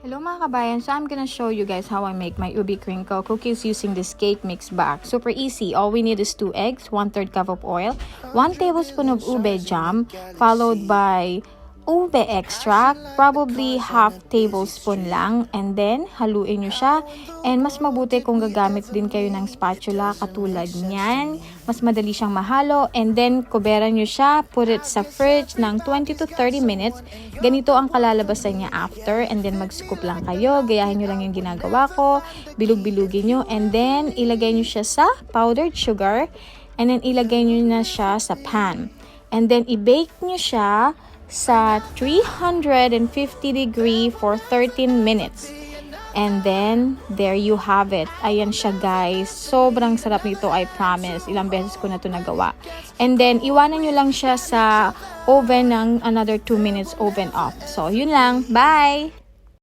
Hello mga kabayan, so I'm gonna show you guys how I make my ubi crinkle cookies using this cake mix bag. Super easy. All we need is 2 eggs, 1/3 cup of oil, 1 tablespoon of ube jam, followed by ube extract, probably half tablespoon lang, and then haluin nyo siya. And mas mabuti kung gagamit din kayo ng spatula katulad niyan. Mas madali siyang mahalo, and then kuberan nyo siya, put it sa fridge ng 20 to 30 minutes. Ganito ang kalalabasan niya after, and then mag-scoop lang kayo. Gayahin nyo lang yung ginagawa ko, bilug-bilugin nyo, and then ilagay nyo siya sa powdered sugar, and then ilagay nyo na siya sa pan. And then i-bake nyo siya sa 350 degree for 13 minutes. And then, there you have it. Ayan siya guys. Sobrang sarap nito, I promise. Ilang beses ko na ito nagawa. And then, iwanan nyo lang siya sa oven ng another 2 minutes oven off. So, yun lang. Bye!